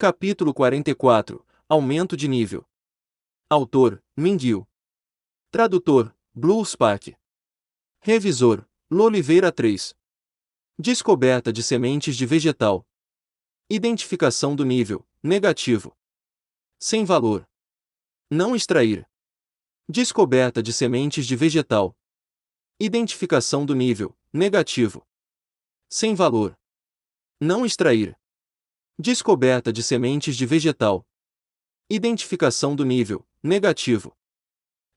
Capítulo 44 Aumento de nível. Autor: Mindil. Tradutor: Blue Spark. Revisor: Loliveira 3. Descoberta de sementes de vegetal. Identificação do nível: negativo. Sem valor. Não extrair. Descoberta de sementes de vegetal. Identificação do nível: negativo. Sem valor. Não extrair. Descoberta de sementes de vegetal. Identificação do nível: negativo.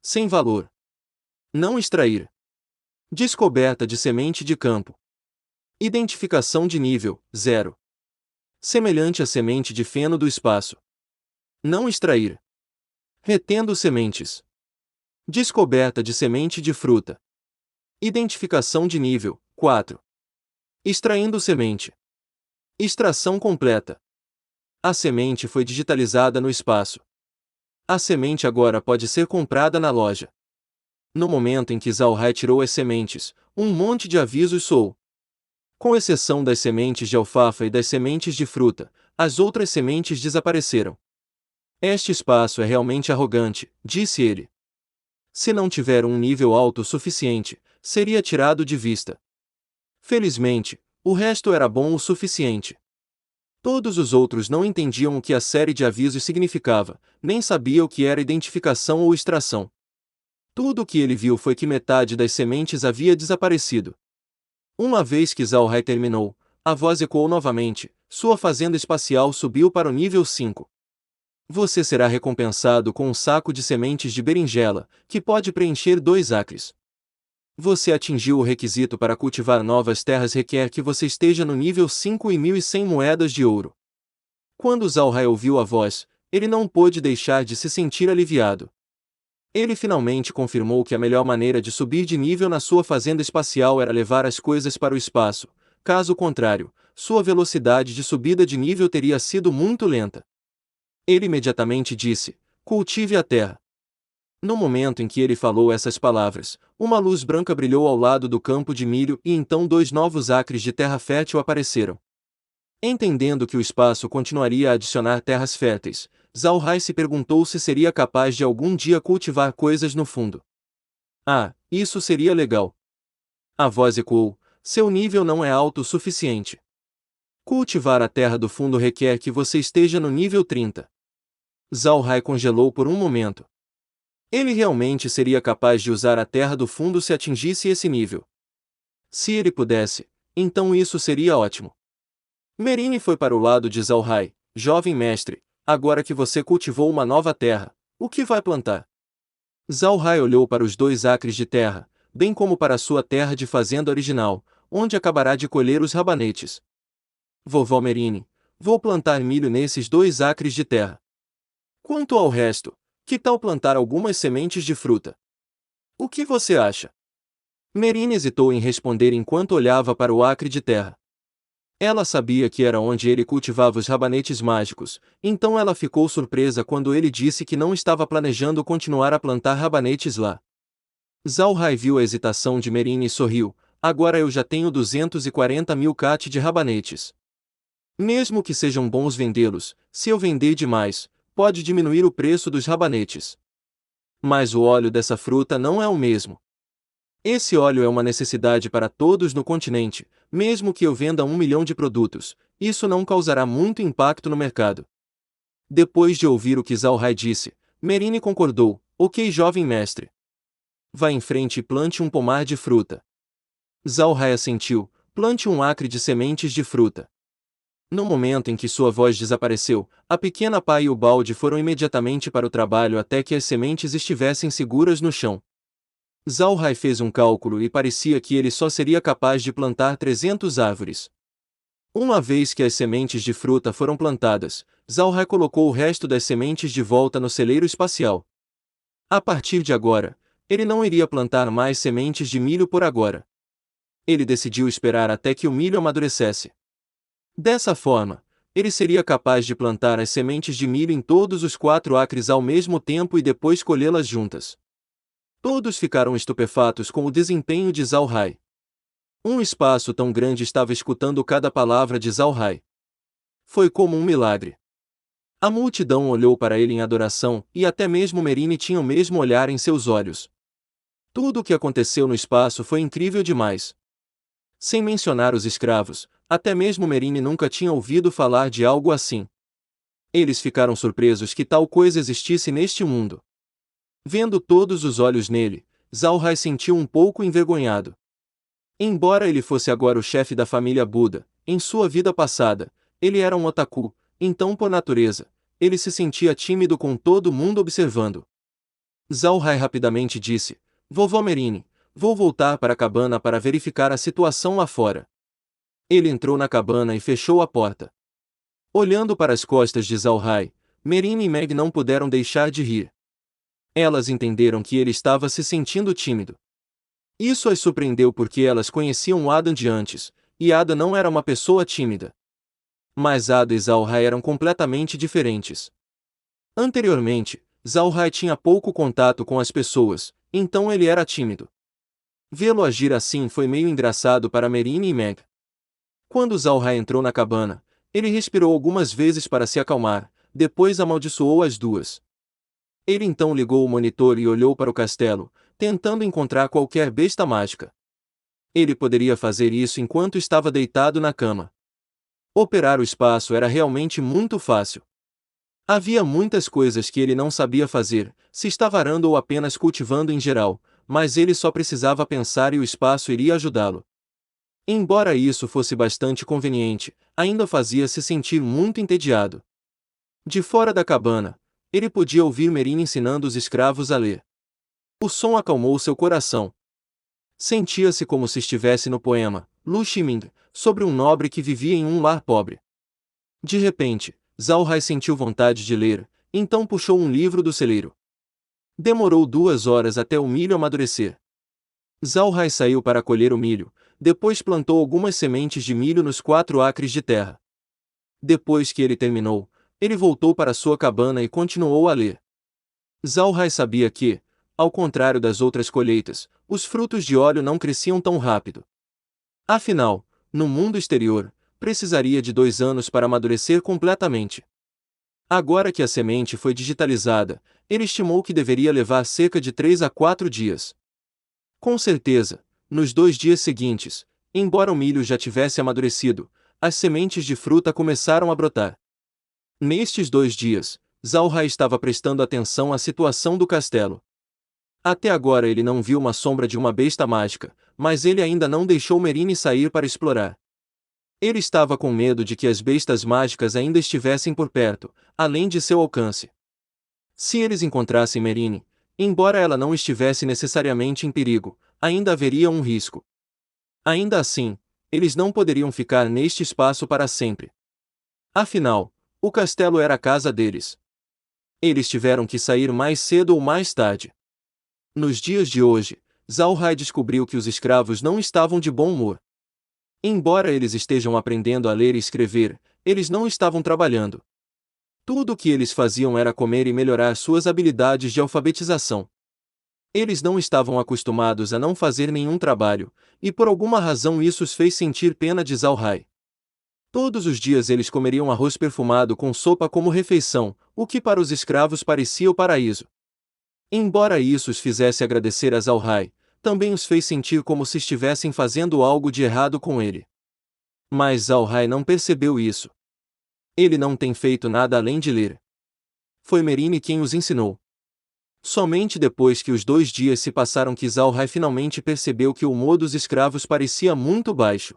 Sem valor. Não extrair. Descoberta de semente de campo. Identificação de nível: 0. Semelhante à semente de feno do espaço. Não extrair. Retendo sementes. Descoberta de semente de fruta. Identificação de nível: 4. Extraindo semente. Extração completa. A semente foi digitalizada no espaço. A semente agora pode ser comprada na loja. No momento em que Zalhai tirou as sementes, um monte de avisos soou. Com exceção das sementes de alfafa e das sementes de fruta, as outras sementes desapareceram. Este espaço é realmente arrogante, disse ele. Se não tiver um nível alto o suficiente, seria tirado de vista. Felizmente, o resto era bom o suficiente. Todos os outros não entendiam o que a série de avisos significava, nem sabia o que era identificação ou extração. Tudo o que ele viu foi que metade das sementes havia desaparecido. Uma vez que Zalhai terminou, a voz ecoou novamente, sua fazenda espacial subiu para o nível 5. Você será recompensado com um saco de sementes de berinjela, que pode preencher 2 acres. Você atingiu o requisito para cultivar novas terras requer que você esteja no nível 5 e 1.100 moedas de ouro. Quando Zalhai ouviu a voz, ele não pôde deixar de se sentir aliviado. Ele finalmente confirmou que a melhor maneira de subir de nível na sua fazenda espacial era levar as coisas para o espaço, caso contrário, sua velocidade de subida de nível teria sido muito lenta. Ele imediatamente disse: cultive a terra. No momento em que ele falou essas palavras, uma luz branca brilhou ao lado do campo de milho e então 2 novos acres de terra fértil apareceram. Entendendo que o espaço continuaria a adicionar terras férteis, Zalhai se perguntou se seria capaz de algum dia cultivar coisas no fundo. Ah, isso seria legal. A voz ecoou: seu nível não é alto o suficiente. Cultivar a terra do fundo requer que você esteja no nível 30. Zalhai congelou por um momento. Ele realmente seria capaz de usar a terra do fundo se atingisse esse nível. Se ele pudesse, então isso seria ótimo. Merini foi para o lado de Zalhai: jovem mestre, agora que você cultivou uma nova terra, o que vai plantar? Zalhai olhou para os 2 acres de terra, bem como para sua terra de fazenda original, onde acabará de colher os rabanetes. Vovó Merini, vou plantar milho nesses 2 acres de terra. Quanto ao resto, que tal plantar algumas sementes de fruta? O que você acha? Merini hesitou em responder enquanto olhava para o acre de terra. Ela sabia que era onde ele cultivava os rabanetes mágicos, então ela ficou surpresa quando ele disse que não estava planejando continuar a plantar rabanetes lá. Zalhai viu a hesitação de Merini e sorriu: agora eu já tenho 240.000 cat de rabanetes. Mesmo que sejam bons vendê-los, se eu vender demais, pode diminuir o preço dos rabanetes. Mas o óleo dessa fruta não é o mesmo. Esse óleo é uma necessidade para todos no continente, mesmo que eu venda 1 milhão de produtos, isso não causará muito impacto no mercado. Depois de ouvir o que Zalhai disse, Merini concordou: ok, jovem mestre. Vá em frente e plante um pomar de fruta. Zalhai assentiu: plante um acre de sementes de fruta. No momento em que sua voz desapareceu, a pequena pá e o balde foram imediatamente para o trabalho até que as sementes estivessem seguras no chão. Zalhai fez um cálculo e parecia que ele só seria capaz de plantar 300 árvores. Uma vez que as sementes de fruta foram plantadas, Zalhai colocou o resto das sementes de volta no celeiro espacial. A partir de agora, ele não iria plantar mais sementes de milho por agora. Ele decidiu esperar até que o milho amadurecesse. Dessa forma, ele seria capaz de plantar as sementes de milho em todos os 4 acres ao mesmo tempo e depois colhê-las juntas. Todos ficaram estupefatos com o desempenho de Zalhai. Um espaço tão grande estava escutando cada palavra de Zalhai. Foi como um milagre. A multidão olhou para ele em adoração, e até mesmo Merine tinha o mesmo olhar em seus olhos. Tudo o que aconteceu no espaço foi incrível demais. Sem mencionar os escravos, até mesmo Merine nunca tinha ouvido falar de algo assim. Eles ficaram surpresos que tal coisa existisse neste mundo. Vendo todos os olhos nele, Zhao Hai sentiu um pouco envergonhado. Embora ele fosse agora o chefe da família Buda, em sua vida passada, ele era um otaku, então por natureza, ele se sentia tímido com todo mundo observando. Zhao Hai rapidamente disse: Vovó Merine, vou voltar para a cabana para verificar a situação lá fora. Ele entrou na cabana e fechou a porta. Olhando para as costas de Zhao Hai, Merine e Meg não puderam deixar de rir. Elas entenderam que ele estava se sentindo tímido. Isso as surpreendeu porque elas conheciam Adam de antes, e Ada não era uma pessoa tímida. Mas Ada e Zhao Hai eram completamente diferentes. Anteriormente, Zhao Hai tinha pouco contato com as pessoas, então ele era tímido. Vê-lo agir assim foi meio engraçado para Merine e Meg. Quando Zhao Hai entrou na cabana, ele respirou algumas vezes para se acalmar, depois amaldiçoou as duas. Ele então ligou o monitor e olhou para o castelo, tentando encontrar qualquer besta mágica. Ele poderia fazer isso enquanto estava deitado na cama. Operar o espaço era realmente muito fácil. Havia muitas coisas que ele não sabia fazer, se estava arando ou apenas cultivando em geral, mas ele só precisava pensar e o espaço iria ajudá-lo. Embora isso fosse bastante conveniente, ainda fazia-se sentir muito entediado. De fora da cabana, ele podia ouvir Merine ensinando os escravos a ler. O som acalmou seu coração. Sentia-se como se estivesse no poema Lu Ximing, sobre um nobre que vivia em um lar pobre. De repente, Zhao Hai sentiu vontade de ler, então puxou um livro do celeiro. Demorou 2 horas até o milho amadurecer. Zhao Hai saiu para colher o milho, depois plantou algumas sementes de milho nos 4 acres de terra. Depois que ele terminou, ele voltou para sua cabana e continuou a ler. Zhao Hai sabia que, ao contrário das outras colheitas, os frutos de óleo não cresciam tão rápido. Afinal, no mundo exterior, precisaria de 2 anos para amadurecer completamente. Agora que a semente foi digitalizada, ele estimou que deveria levar cerca de 3 a 4 dias. Com certeza, nos 2 dias seguintes, embora o milho já tivesse amadurecido, as sementes de fruta começaram a brotar. Nestes 2 dias, Zhao Hai estava prestando atenção à situação do castelo. Até agora ele não viu uma sombra de uma besta mágica, mas ele ainda não deixou Merine sair para explorar. Ele estava com medo de que as bestas mágicas ainda estivessem por perto, além de seu alcance. Se eles encontrassem Merine, embora ela não estivesse necessariamente em perigo, ainda haveria um risco. Ainda assim, eles não poderiam ficar neste espaço para sempre. Afinal, o castelo era a casa deles. Eles tiveram que sair mais cedo ou mais tarde. Nos dias de hoje, Zhao Hai descobriu que os escravos não estavam de bom humor. Embora eles estejam aprendendo a ler e escrever, eles não estavam trabalhando. Tudo o que eles faziam era comer e melhorar suas habilidades de alfabetização. Eles não estavam acostumados a não fazer nenhum trabalho, e por alguma razão isso os fez sentir pena de Zhao Hai. Todos os dias eles comeriam arroz perfumado com sopa como refeição, o que para os escravos parecia o paraíso. Embora isso os fizesse agradecer a Zhao Hai, também os fez sentir como se estivessem fazendo algo de errado com ele. Mas Zhao Hai não percebeu isso. Ele não tem feito nada além de ler. Foi Merine quem os ensinou. Somente depois que os 2 dias se passaram que Zhao Hai finalmente percebeu que o humor dos escravos parecia muito baixo.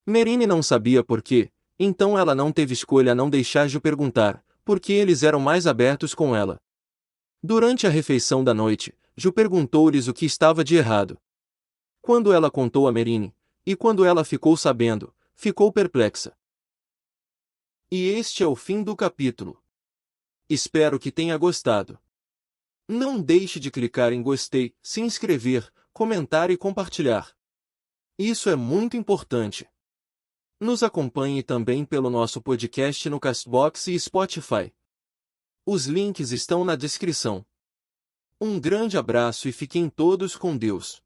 Merine não sabia por quê, então ela não teve escolha a não deixar de perguntar, porque eles eram mais abertos com ela. Durante a refeição da noite, Ju perguntou-lhes o que estava de errado. Quando ela contou a Merine, e quando ela ficou sabendo, ficou perplexa. E este é o fim do capítulo. Espero que tenha gostado. Não deixe de clicar em gostei, se inscrever, comentar e compartilhar. Isso é muito importante. Nos acompanhe também pelo nosso podcast no Castbox e Spotify. Os links estão na descrição. Um grande abraço e fiquem todos com Deus.